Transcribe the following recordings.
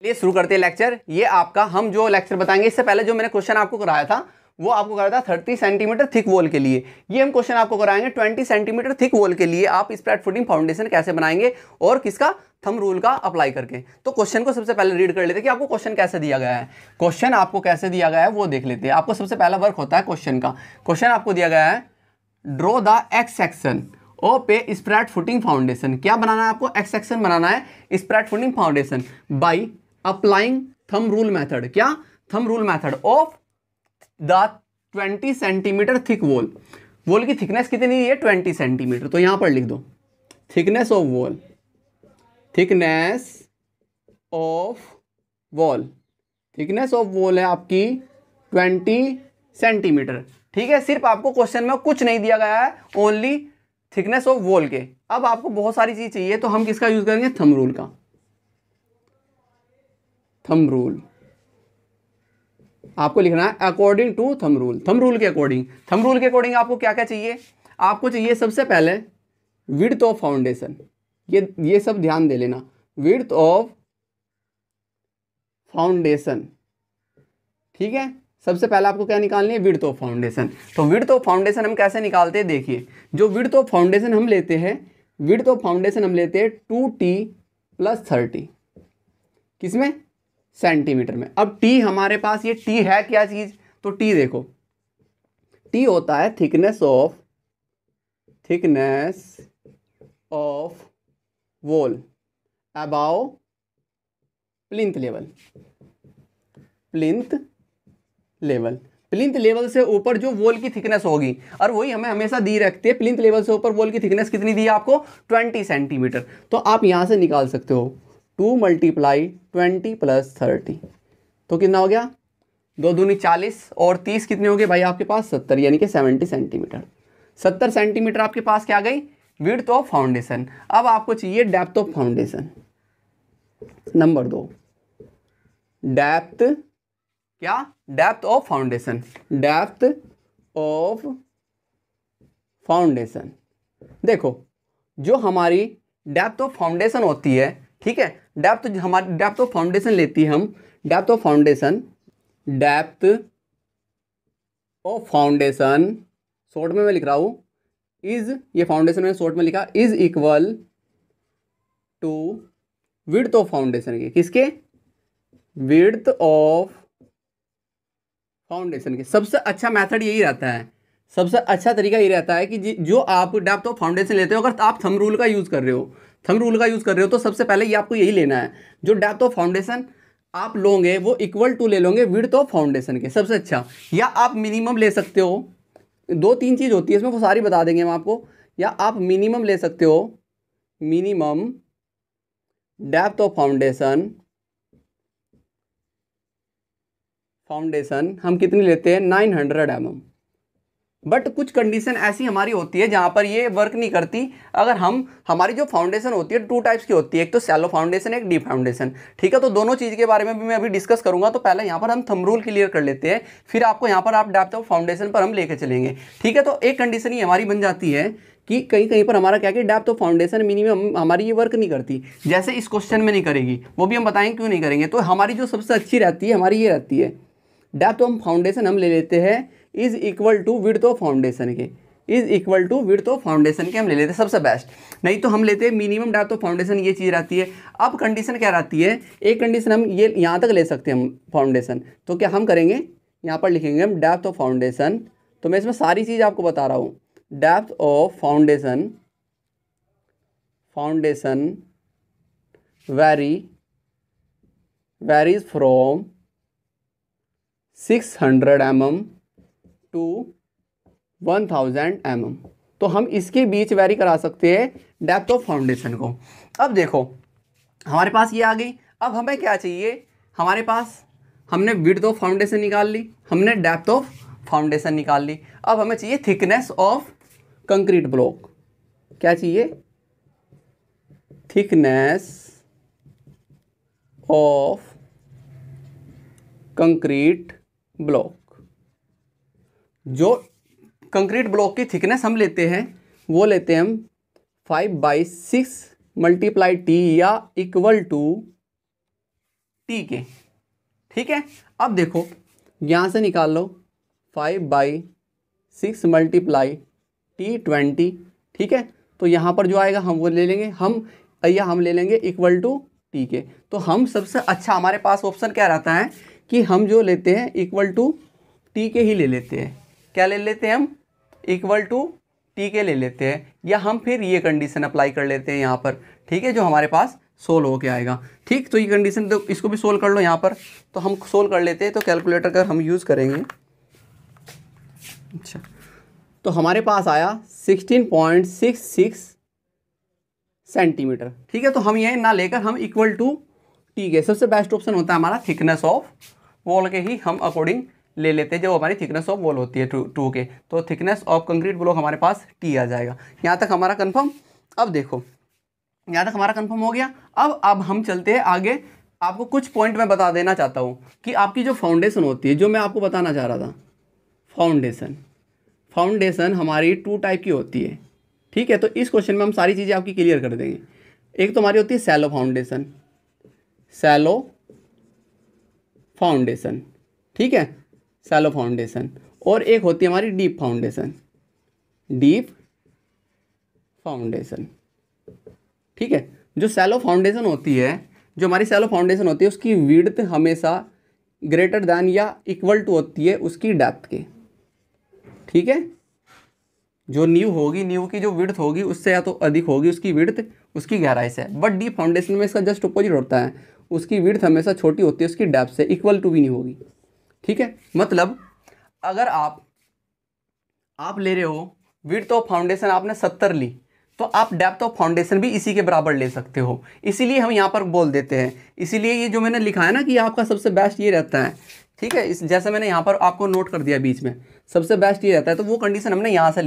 चलिए शुरू करते हैं लेक्चर। ये आपका हम जो लेक्चर बताएंगे, इससे पहले जो मैंने क्वेश्चन आपको कराया था वो आपको कराया था 30 सेंटीमीटर थिक वॉल के लिए। ये हम क्वेश्चन आपको कराएंगे 20 सेंटीमीटर थिक वॉल के लिए आप स्प्रेड फुटिंग फाउंडेशन कैसे बनाएंगे और किसका, थंब रूल का अप्लाई करके। तो क्वेश्चन को सबसे पहले रीड कर लेते हैं कि आपको क्वेश्चन कैसे दिया गया है। क्वेश्चन आपको कैसे दिया गया है वो देख लेते हैं। आपको सबसे पहला वर्क होता है क्वेश्चन का। क्वेश्चन आपको दिया गया है draw the X section of a spread footing foundation. क्या बनाना है आपको, एक्स सेक्शन बनाना है spread footing foundation by applying thumb rule method. क्या, thumb rule method of the 20 centimetre thick wall. Wall की थिकनेस कितनी है, 20 सेंटीमीटर। तो यहां पर लिख दो thickness of wall, thickness of wall, thickness of wall है आपकी 20 सेंटीमीटर। ठीक है, सिर्फ आपको क्वेश्चन में कुछ नहीं दिया गया है, ओनली थिकनेस ऑफ वॉल के। अब आपको बहुत सारी चीज चाहिए तो हम किसका यूज करेंगे, थंब रूल का। थंब रूल आपको लिखना है according to thumb rule, thumb rule के अकॉर्डिंग। थंब रूल के अकॉर्डिंग आपको क्या क्या चाहिए, आपको चाहिए सबसे पहले विड्थ ऑफ फाउंडेशन। ये सब ध्यान दे लेना, विड्थ ऑफ फाउंडेशन। ठीक है, सबसे पहले आपको क्या निकालनी है, विड्थ ऑफ फाउंडेशन। तो विड्थ ऑफ फाउंडेशन हम कैसे निकालते हैं, देखिए जो विड्थ ऑफ फाउंडेशन हम लेते हैं, विड्थ ऑफ फाउंडेशन हम लेते हैं 2t + 30। किसमें, सेंटीमीटर में। अब टी हमारे पास, ये टी है क्या चीज, तो टी देखो, टी होता है thickness of wall above plinth level. Plinth level से ऊपर जो वॉल की थिकनेस होगी, और वही हमें हमेशा दी रखती है, प्लिंथ लेवल से ऊपर वॉल की थिकनेस कितनी दी है आपको, 20 सेंटीमीटर। तो आप यहां से निकाल सकते हो 2 × 20 + 30। तो कितना हो गया, 2 दूनी 40 और 30 कितने हो गए भाई आपके पास, 70, यानी कि 70 सेंटीमीटर। 70 सेंटीमीटर आपके पास क्या आ गई, विड्थ ऑफ फाउंडेशन। अब आपको चाहिए depth of foundation. Number 2, depth, क्या, depth of foundation. Depth of foundation, देखो जो हमारी डेप्थ ऑफ फाउंडेशन होती है, ठीक है, हमारी डेप्थ ऑफ फाउंडेशन लेती है हम, depth of foundation, depth of foundation short में मैं लिख रहा हूं इज, ये फाउंडेशन मैंने शॉर्ट में लिखा, is equal to width of foundation के, किसके, विड्थ ऑफ फाउंडेशन के। सबसे अच्छा मेथड यही रहता है, सबसे अच्छा तरीका ये रहता है कि जो आप डेप्थ ऑफ फाउंडेशन लेते हो, अगर आप थंब रूल का यूज कर रहे हो, तो सबसे पहले ये आपको यही लेना है, जो डेप्थ ऑफ फाउंडेशन आप लोगे वो इक्वल टू ले लोगे विड्थ ऑफ फाउंडेशन के, सबसे अच्छा। या आप मिनिमम ले सकते हो, 2-3 चीज होती है इसमें, वो सारी बता देंगे हम आपको। या आप मिनिमम ले सकते हो, मिनिमम डेप्थ ऑफ फाउंडेशन हम कितनी लेते हैं, 900 mm। बट कुछ कंडीशन ऐसी हमारी होती है जहां पर ये वर्क नहीं करती। अगर हमारी जो फाउंडेशन होती है 2 टाइप्स की होती है, एक तो शैलो फाउंडेशन, एक डीप फाउंडेशन। ठीक है, तो दोनों चीज़ के बारे में भी मैं अभी डिस्कस करूंगा। तो पहले यहाँ पर हम थंब रूल क्लियर कर लेते हैं, फिर आपको यहाँ पर आप डेप्थ ऑफ फाउंडेशन पर हम लेके चलेंगे। ठीक है, तो एक कंडीशन ये हमारी बन जाती है कि कहीं पर हमारा क्या कि डेप्थ ऑफ फाउंडेशन मिनिमम हमारी ये वर्क नहीं करती, जैसे इस क्वेश्चन में नहीं करेगी, वो भी हम बताएंगे क्यों नहीं करेंगे। तो हमारी जो सबसे अच्छी रहती है हमारी ये रहती है, डेप्थ ऑफ फाउंडेशन हम ले लेते हैं is equal to width of foundation के, is equal to width of foundation के हम ले लेते हैं सबसे बेस्ट। नहीं तो हम लेते हैं मिनिमम डेप्थ ऑफ फाउंडेशन, ये चीज़ रहती है। अब कंडीशन क्या रहती है, एक कंडीशन हम ये यहाँ तक ले सकते हैं हम फाउंडेशन, तो क्या हम करेंगे, यहाँ पर लिखेंगे हम डेप्थ ऑफ फाउंडेशन। तो मैं इसमें सारी चीज़ आपको बता रहा हूँ, depth of foundation varies from 600 mm to 1000 mm। तो हम इसके बीच वेरी करा सकते हैं डेप्थ ऑफ फाउंडेशन को। अब देखो हमारे पास ये आ गई। अब हमें क्या चाहिए, हमारे पास हमने विड्थ ऑफ फाउंडेशन निकाल ली, हमने डेप्थ ऑफ फाउंडेशन निकाल ली। अब हमें चाहिए थिकनेस ऑफ कंक्रीट ब्लॉक। क्या चाहिए, थिकनेस ऑफ कंक्रीट ब्लॉक। जो कंक्रीट ब्लॉक की थिकनेस हम लेते हैं वो लेते हैं हम 5/6 × t या इक्वल टू के। ठीक है, अब देखो यहाँ से निकाल लो 5/6 मल्टीप्लाई T20। ठीक है, तो यहाँ पर जो आएगा हम वो ले लेंगे, हम ले लेंगे इक्वल टू टी के। तो हम सबसे अच्छा हमारे पास ऑप्शन क्या रहता है कि हम जो लेते हैं इक्वल टू टी के ही ले लेते हैं। क्या ले लेते हैं हम? इक्वल टू टी के ले लेते हैं, या हम फिर ये कंडीशन अप्लाई कर लेते हैं यहाँ पर। ठीक है, जो हमारे पास सोल्व होके आएगा। ठीक, तो ये कंडीशन, तो इसको भी सोल्व कर लो यहाँ पर। तो हम सोल्व कर लेते हैं, तो कैलकुलेटर का हम यूज़ करेंगे। अच्छा, तो हमारे पास आया 16.66 सेंटीमीटर। ठीक है, तो हम ये ना लेकर हम इक्वल टू टी के, सबसे बेस्ट ऑप्शन होता है हमारा थिकनेस ऑफ वॉल के ही हम अकॉर्डिंग ले लेते हैं, जो हमारी थिकनेस ऑफ वॉल होती है टू के। तो थिकनेस ऑफ कंक्रीट ब्लॉक हमारे पास टी आ जाएगा। यहाँ तक हमारा कंफर्म। अब देखो यहाँ तक हमारा कंफर्म हो गया। अब हम चलते हैं आगे। आपको कुछ पॉइंट मैं बता देना चाहता हूँ कि आपकी जो फाउंडेशन होती है, जो मैं आपको बताना चाह रहा था, फाउंडेशन हमारी 2 टाइप की होती है। ठीक है, तो इस क्वेश्चन में हम सारी चीज़ें आपकी क्लियर कर देंगे। एक तो हमारी होती है सैलो फाउंडेशन, ठीक है, सैलो फाउंडेशन, और एक होती है हमारी डीप फाउंडेशन। ठीक है, जो सैलो फाउंडेशन होती है, उसकी विड्थ हमेशा ग्रेटर दैन या इक्वल टू होती है उसकी डेप्थ के। ठीक है, जो नींव होगी, नींव की जो विड्थ होगी उससे या तो अधिक होगी उसकी विड्थ उसकी गहराई से। बट डीप फाउंडेशन में इसका जस्ट अपोजिट होता है, उसकी विड्थ हमेशा छोटी होती है उसकी डेप्थ से, इक्वल टू भी नहीं होगी। ठीक है, मतलब अगर आप ले रहे हो विड्थ ऑफ फाउंडेशन आपने 70 ली, तो आप डेप्थ ऑफ फाउंडेशन भी इसी के बराबर ले सकते हो। इसीलिए हम यहाँ पर बोल देते हैं, इसीलिए ये जो मैंने लिखा है ना कि आपका सबसे बेस्ट ये रहता है। ठीक है, इस जैसे मैंने यहाँ पर आपको नोट कर दिया बीच में, सबसे बेस्ट ये रहता है। तो वो कंडीशन हमने यहाँ से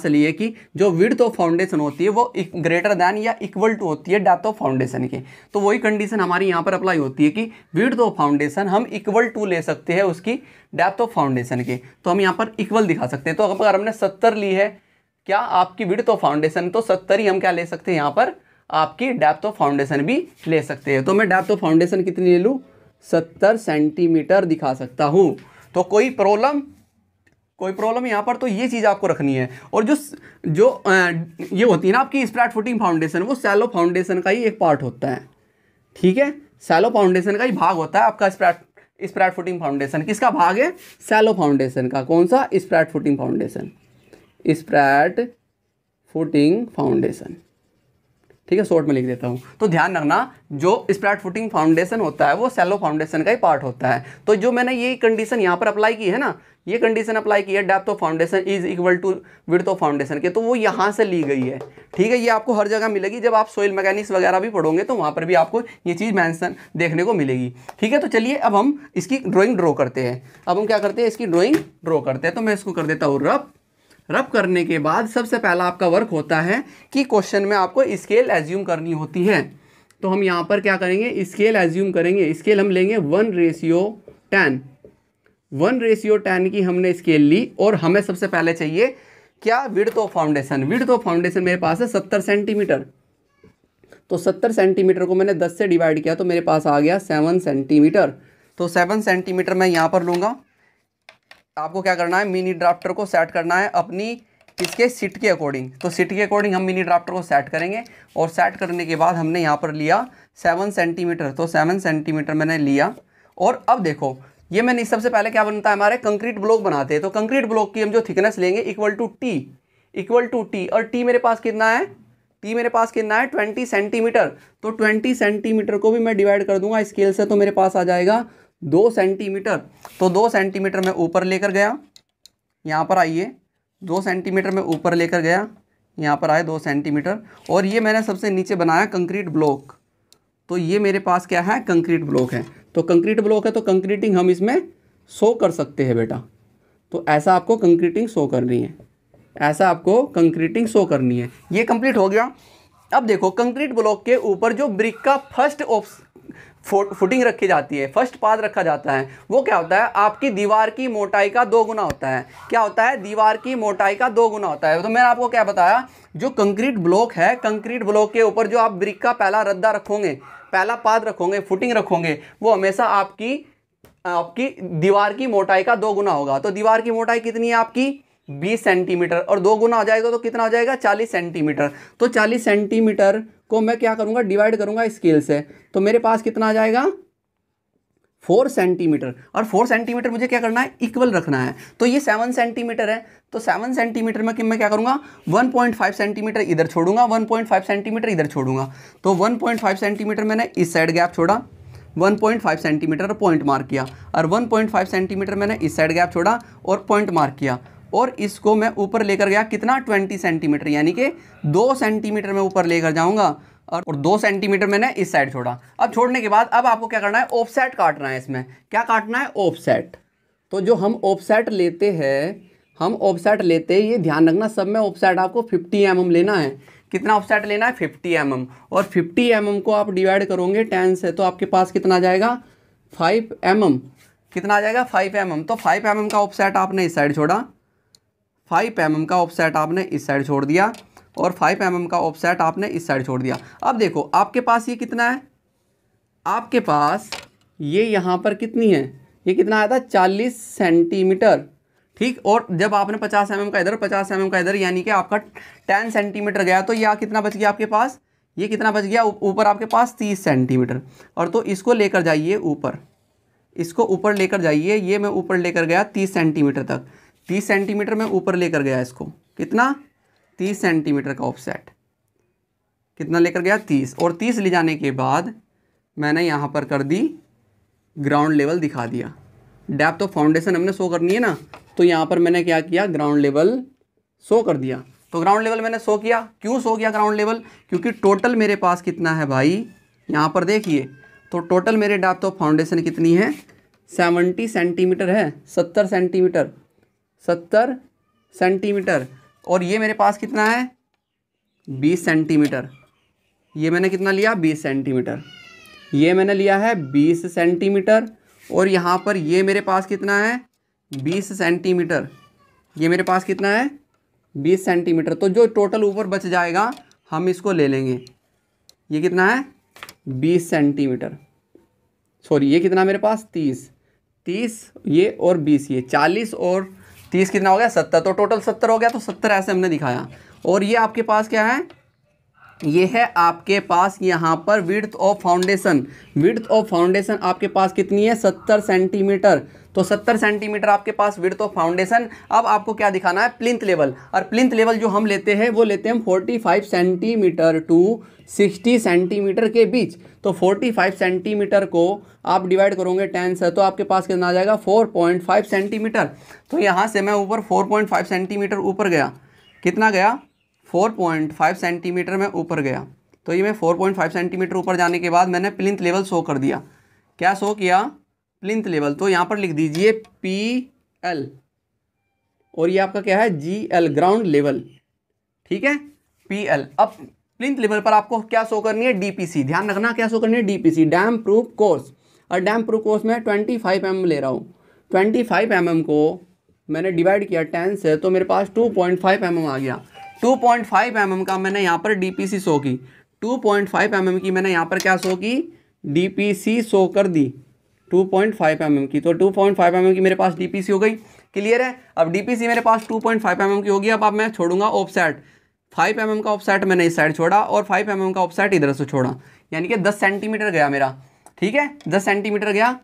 ली है कि जो विड्थ ऑफ फाउंडेशन होती है वो ग्रेटर दैन या इक्वल टू होती है डेप्थ ऑफ फाउंडेशन के। तो वही कंडीशन हमारी यहाँ पर अप्लाई होती है कि विड्थ ऑफ फाउंडेशन हम इक्वल टू ले सकते हैं उसकी डेप्थ ऑफ फाउंडेशन के। तो हम यहाँ पर इक्वल दिखा सकते हैं। तो अगर हमने 70 ली है क्या आपकी विड्थ ऑफ फाउंडेशन, तो 70 ही हम क्या ले सकते हैं यहाँ पर, आपकी डेप्थ ऑफ फाउंडेशन भी ले सकते हैं। तो मैं डेप्थ ऑफ फाउंडेशन कितनी ले लूँ? 70 सेंटीमीटर दिखा सकता हूँ। तो कोई प्रॉब्लम यहाँ पर, तो ये चीज़ आपको रखनी है। और जो ये होती है ना आपकी स्प्रैड फुटिंग फाउंडेशन, वो सैलो फाउंडेशन का ही एक पार्ट होता है। ठीक है, सैलो फाउंडेशन का ही भाग होता है आपका स्प्रैड फुटिंग फाउंडेशन। किसका भाग है? सैलो फाउंडेशन का। कौन सा? Spread footing foundation. ठीक है, शॉर्ट में लिख देता हूँ। तो ध्यान रखना, जो स्प्रैड फुटिंग फाउंडेशन होता है वो सैलो फाउंडेशन का ही पार्ट होता है। तो जो मैंने ये कंडीशन यहाँ पर अप्लाई की है ना, ये कंडीशन अप्लाई की है depth of foundation is equal to width of foundation के, तो वो यहाँ से ली गई है। ठीक है, ये आपको हर जगह मिलेगी। जब आप सॉइल मैकेनिक्स वगैरह भी पढ़ोगे तो वहाँ पर भी आपको ये चीज़ मेंशन देखने को मिलेगी। ठीक है, तो चलिए अब हम इसकी ड्रॉइंग ड्रॉ करते हैं। अब हम क्या करते हैं, इसकी ड्रॉइंग ड्रॉ करते हैं। तो मैं इसको कर देता हूँ रफ करने के बाद सबसे पहला आपका वर्क होता है कि क्वेश्चन में आपको स्केल एज्यूम करनी होती है। तो हम यहाँ पर क्या करेंगे, स्केल एज्यूम करेंगे। स्केल हम लेंगे 1:10 की हमने स्केल ली। और हमें सबसे पहले चाहिए क्या? Width of foundation. Width of foundation मेरे पास है 70 सेंटीमीटर। तो 70 सेंटीमीटर को मैंने 10 से डिवाइड किया तो मेरे पास आ गया 7 सेंटीमीटर। तो 7 सेंटीमीटर मैं यहाँ पर लूँगा। आपको क्या करना है, मिनी ड्राफ्टर को सेट करना है अपनी इसके सीट के अकॉर्डिंग। तो सीट के अकॉर्डिंग हम मिनी ड्राफ्टर को सेट करेंगे। और सेट करने के बाद हमने यहाँ पर लिया 7 सेंटीमीटर। तो 7 सेंटीमीटर मैंने लिया। और अब देखो, ये मैंने सबसे पहले क्या बनता है, हमारे कंक्रीट ब्लॉक बनाते हैं। तो कंक्रीट ब्लॉक की हम जो थिकनेस लेंगे इक्वल टू टी। और टी मेरे पास कितना है? 20 सेंटीमीटर। तो 20 सेंटीमीटर को भी मैं डिवाइड कर दूंगा स्केल से, तो मेरे पास आ जाएगा 2 सेंटीमीटर। तो 2 सेंटीमीटर मैं ऊपर लेकर गया, यहाँ पर आइए, 2 सेंटीमीटर मैं ऊपर लेकर गया, यहाँ पर आए 2 सेंटीमीटर। और ये मैंने सबसे नीचे बनाया कंक्रीट ब्लॉक। तो ये मेरे पास क्या है? कंक्रीट ब्लॉक है। तो कंक्रीट ब्लॉक है तो कंक्रीटिंग हम इसमें शो कर सकते हैं बेटा। तो ऐसा आपको कंक्रीटिंग शो करनी है। ये कंप्लीट हो गया। अब देखो, कंक्रीट ब्लॉक के ऊपर जो ब्रिक का फर्स्ट फुटिंग रखी जाती है, फर्स्ट पाथ रखा जाता है, वो क्या होता है? आपकी दीवार की मोटाई का 2 गुना होता है। क्या होता है? दीवार की मोटाई का 2 गुना होता है। तो मैंने आपको क्या बताया, जो कंक्रीट ब्लॉक है, कंक्रीट ब्लॉक के ऊपर जो आप ब्रिक का पहला रद्दा रखोगे, पहला पाद रखोगे, फुटिंग रखोगे, वो हमेशा आपकी दीवार की मोटाई का 2 गुना होगा। तो दीवार की मोटाई कितनी है आपकी 20 सेंटीमीटर, और 2 गुना हो जाएगा तो कितना हो जाएगा 40 सेंटीमीटर। तो 40 सेंटीमीटर को मैं क्या करूंगा, डिवाइड करूंगा स्केल से, तो मेरे पास कितना आ जाएगा 4 सेंटीमीटर। और 4 सेंटीमीटर मुझे क्या करना है, इक्वल रखना है। तो ये 7 सेंटीमीटर है, तो 7 सेंटीमीटर में मैं क्या करूंगा 1.5 सेंटीमीटर इधर छोड़ूंगा, 1.5 सेंटीमीटर इधर छोड़ूंगा। तो 1.5 सेंटीमीटर मैंने इस साइड गैप छोड़ा, 1.5 सेंटीमीटर पॉइंट मार्क किया, और 1.5 सेंटीमीटर मैंने इस साइड गैप छोड़ा और पॉइंट मार्क किया, और इसको मैं ऊपर लेकर गया कितना 20 सेंटीमीटर, यानी कि 2 सेंटीमीटर मैं ऊपर लेकर जाऊंगा, और 2 सेंटीमीटर मैंने इस साइड छोड़ा। अब छोड़ने के बाद अब आपको क्या करना है, ऑफसेट काटना है। इसमें क्या काटना है, ऑफसेट। तो जो हम ऑफसेट लेते हैं, ये ध्यान रखना सब में ऑफसेट आपको 50 mm लेना है। कितना ऑफसेट लेना है 50 mm, और 50 mm को आप डिवाइड करोगे 10 से, तो आपके पास कितना आ जाएगा 5 mm। कितना आ जाएगा 5 mm। तो 5 mm का ऑफसेट आपने इस साइड छोड़ा, 5 mm का ऑफसेट आपने इस साइड छोड़ दिया, और 5 mm का ऑफसेट आपने इस साइड छोड़ दिया। अब देखो आपके पास ये कितना है, आपके पास ये यहाँ पर कितनी है, ये कितना आया था 40 सेंटीमीटर, ठीक। और जब आपने 50 mm का इधर, 50 mm का इधर, यानी कि आपका 10 सेंटीमीटर गया, तो यह कितना बच गया आपके पास, ये कितना बच गया ऊपर आपके पास 30 सेंटीमीटर। और तो इसको लेकर जाइए ऊपर, इसको ऊपर लेकर जाइए, ये मैं ऊपर लेकर गया 30 सेंटीमीटर तक, 30 सेंटीमीटर में ऊपर लेकर गया इसको, कितना 30 सेंटीमीटर का ऑफसेट, कितना लेकर गया 30, और 30 ले जाने के बाद मैंने यहाँ पर कर दी ग्राउंड लेवल दिखा दिया। डेप्थ ऑफ फाउंडेशन हमने शो करनी है ना, तो यहाँ पर मैंने क्या किया ग्राउंड लेवल शो कर दिया। तो ग्राउंड लेवल मैंने शो किया, क्यों शो किया ग्राउंड लेवल, क्योंकि टोटल मेरे पास कितना है भाई, यहाँ पर देखिए, तो टोटल मेरे डेप्थ ऑफ फाउंडेशन कितनी है 70 सेंटीमीटर है, 70 सेंटीमीटर, 70 सेंटीमीटर। और ये मेरे पास कितना है 20 सेंटीमीटर, ये मैंने कितना लिया 20 सेंटीमीटर, ये मैंने लिया है 20 सेंटीमीटर, और यहाँ पर ये मेरे पास कितना है 20 सेंटीमीटर, ये मेरे पास कितना है 20 सेंटीमीटर। तो जो टोटल ऊपर बच जाएगा हम इसको ले लेंगे, ये कितना है 20 सेंटीमीटर, सॉरी ये कितना मेरे पास 30 ये और 20 ये 40 और 30 कितना हो गया 70, तो टोटल 70 हो गया। तो 70 ऐसे हमने दिखाया। और ये आपके पास क्या है, ये है आपके पास यहाँ पर width of foundation, width of foundation आपके पास कितनी है 70 सेंटीमीटर। तो 70 सेंटीमीटर आपके पास विड्थ ऑफ फाउंडेशन। अब आपको क्या दिखाना है प्लिंथ लेवल, और प्लिंथ लेवल जो हम लेते हैं वो लेते हैं 45 सेंटीमीटर टू 60 सेंटीमीटर के बीच। तो 45 सेंटीमीटर को आप डिवाइड करोगे 10 से, तो आपके पास कितना आ जाएगा 4.5 सेंटीमीटर। तो यहाँ से मैं ऊपर 4.5 सेंटीमीटर ऊपर गया, कितना गया 4.5 सेंटीमीटर में ऊपर गया। तो ये मैं 4.5 सेंटीमीटर ऊपर जाने के बाद मैंने प्लिंथ लेवल शो कर दिया। क्या शो किया प्लिंथ लेवल, तो यहाँ पर लिख दीजिए PL, और ये आपका क्या है GL ग्राउंड लेवल, ठीक है PL। अब प्लिंथ लेवल पर आपको क्या शो करनी है DPC, ध्यान रखना क्या शो करनी है DPC डैम प्रूफ कोर्स। और डैम प्रूफ कोर्स में 25 mm ले रहा हूँ, 25 mm को मैंने डिवाइड किया 10 से, तो मेरे पास 2.5 mm आ गया। 2.5 mm का मैंने यहाँ पर DPC शो की, 2.5 mm की मैंने यहाँ पर क्या शो की DPC शो कर दी 2.5 mm की। तो 2.5 mm की मेरे पास DPC हो गई, क्लियर है। अब DPC मेरे पास 2.5 mm की होगी। अब मैं छोड़ूंगा ऑफसेट, 5 mm का ऑफसेट मैंने इस साइड छोड़ा और 5 mm का ऑफसेट इधर से छोड़ा, यानी कि 10 सेंटीमीटर गया मेरा, ठीक है 10 सेंटीमीटर गया,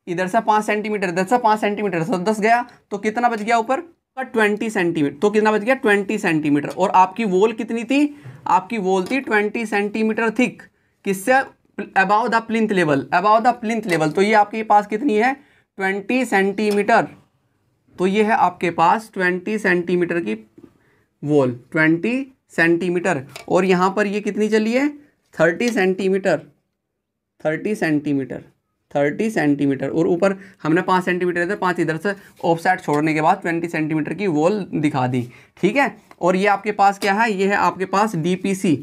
इधर से 5 सेंटीमीटर, इधर से 5 सेंटीमीटर, तो 10 गया, तो कितना बच गया ऊपर 20 सेंटीमीटर। तो कितना बच गया 20 सेंटीमीटर। और आपकी वॉल कितनी थी, आपकी वॉल थी 20 सेंटीमीटर थिक, किससे above the plinth level, above the plinth level. तो ये आपके पास कितनी है 20 सेंटीमीटर। तो ये है आपके पास 20 सेंटीमीटर की वॉल, 20 सेंटीमीटर। और यहाँ पर ये कितनी चली है 30 सेंटीमीटर, 30 सेंटीमीटर, 30 सेंटीमीटर। और ऊपर हमने 5 सेंटीमीटर इधर 5 इधर से ऑफसेट छोड़ने के बाद 20 सेंटीमीटर की वॉल दिखा दी, ठीक है। और ये आपके पास क्या है, ये है आपके पास DPC,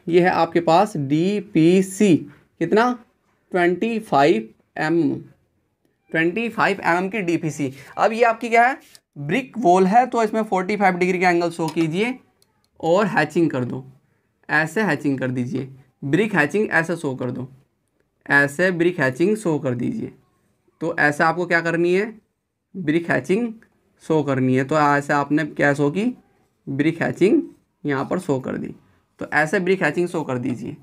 ये है आपके पास DPC कितना 25 mm की DPC। अब ये आपकी क्या है ब्रिक वॉल है, तो इसमें 45 डिग्री का एंगल शो कीजिए और हैचिंग कर दो, ऐसे हैचिंग कर दीजिए, ब्रिक हैचिंग ऐसे शो कर दो, ऐसे ब्रिक हैचिंग शो कर दीजिए। तो ऐसे आपको क्या करनी है, ब्रिक हैचिंग शो करनी है। तो ऐसे आपने क्या शो की, ब्रिक हैचिंग यहाँ पर शो कर दी। तो ऐसे ब्रिक हैचिंग शो कर दीजिए,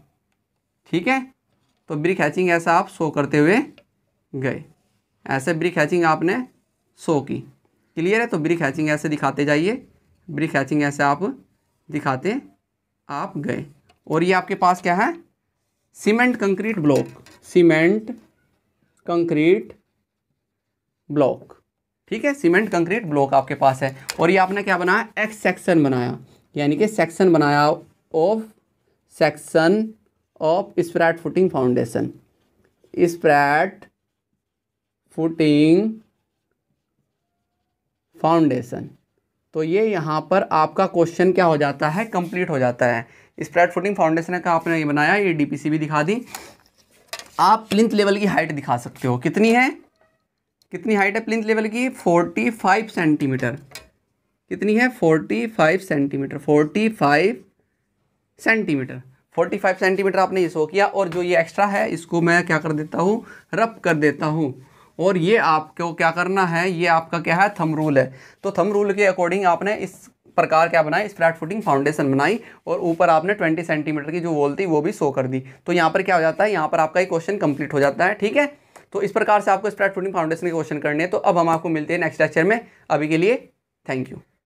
ठीक है। तो ब्रिक हैचिंग ऐसा आप शो करते हुए गए, ऐसे ब्रिक हैचिंग आपने शो की, क्लियर है। तो ब्रिक हैचिंग ऐसे दिखाते जाइए, ब्रिक हैचिंग ऐसे आप दिखाते आप गए। और ये आपके पास क्या है, cement concrete block, cement concrete block, ठीक है। सीमेंट कंक्रीट ब्लॉक आपके पास है। और ये आपने क्या बनाया, एक्स सेक्शन बनाया, यानी कि सेक्शन बनाया of section of spread footing foundation, spread footing foundation. तो ये यहाँ पर आपका क्वेश्चन क्या हो जाता है, कंप्लीट हो जाता है। स्प्रैड फुटिंग फाउंडेशन का आपने ये बनाया, ये डीपीसी भी दिखा दी। आप प्लिंथ लेवल की हाइट दिखा सकते हो, कितनी है, कितनी हाइट है प्लिंथ लेवल की, 45 सेंटीमीटर। कितनी है, 45 सेंटीमीटर, 45 सेंटीमीटर, 45 सेंटीमीटर आपने ये शो किया। और जो ये एक्स्ट्रा है इसको मैं क्या कर देता हूँ, रब कर देता हूँ। और ये आपको क्या करना है, ये आपका क्या है, थंब रूल है। तो थंब रूल के अकॉर्डिंग आपने इस प्रकार क्या बनाई, स्प्रैड फुटिंग फाउंडेशन बनाई। और ऊपर आपने 20 सेंटीमीटर की जो वॉल थी वो भी शो कर दी। तो यहाँ पर क्या हो जाता है, यहाँ पर आपका एक क्वेश्चन कंप्लीट हो जाता है, ठीक है। तो इस प्रकार से आपको स्प्रैड फुटिंग फाउंडेशन के क्वेश्चन करने हैं। तो अब हम आपको मिलते हैं नेक्स्ट लेक्चर में। अभी के लिए थैंक यू।